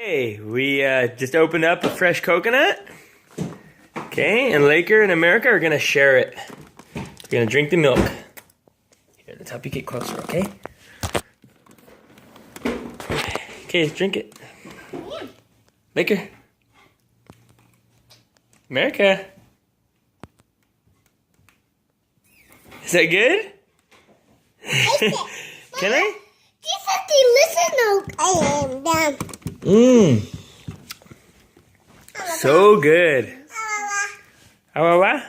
Hey, we just opened up a fresh coconut. Okay, and Laker and America are gonna share it. We're gonna drink the milk. Here, let's help you get closer, okay? Okay, drink it. Laker. America. Is that good? Can I? Mmm. So good. Awawa?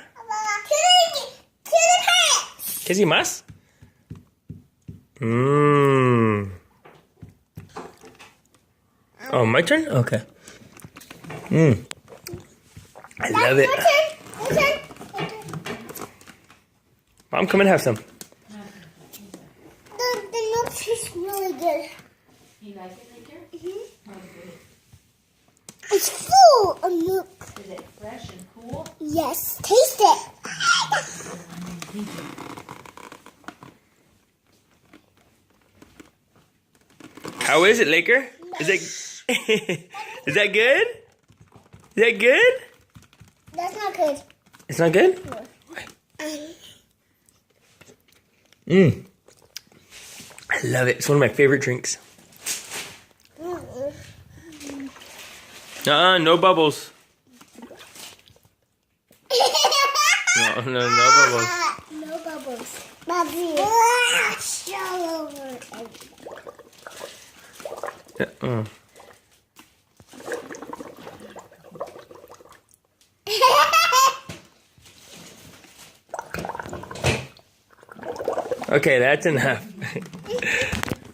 ¿Qué si más? Mmm. Oh, my turn? Okay. Mmm. I love it. Mom, come and have some. The milk tastes really good. You like it, Laker? Mm-hmm. Oh, good. It's full of milk. Is it fresh and cool? Yes, taste it. How is it, Laker? Is it? Is that good? Is that good? That's not good. It's not good? Mmm. I love it. It's one of my favorite drinks. No bubbles. No bubbles. No bubbles. Splash all over. Okay, that's enough.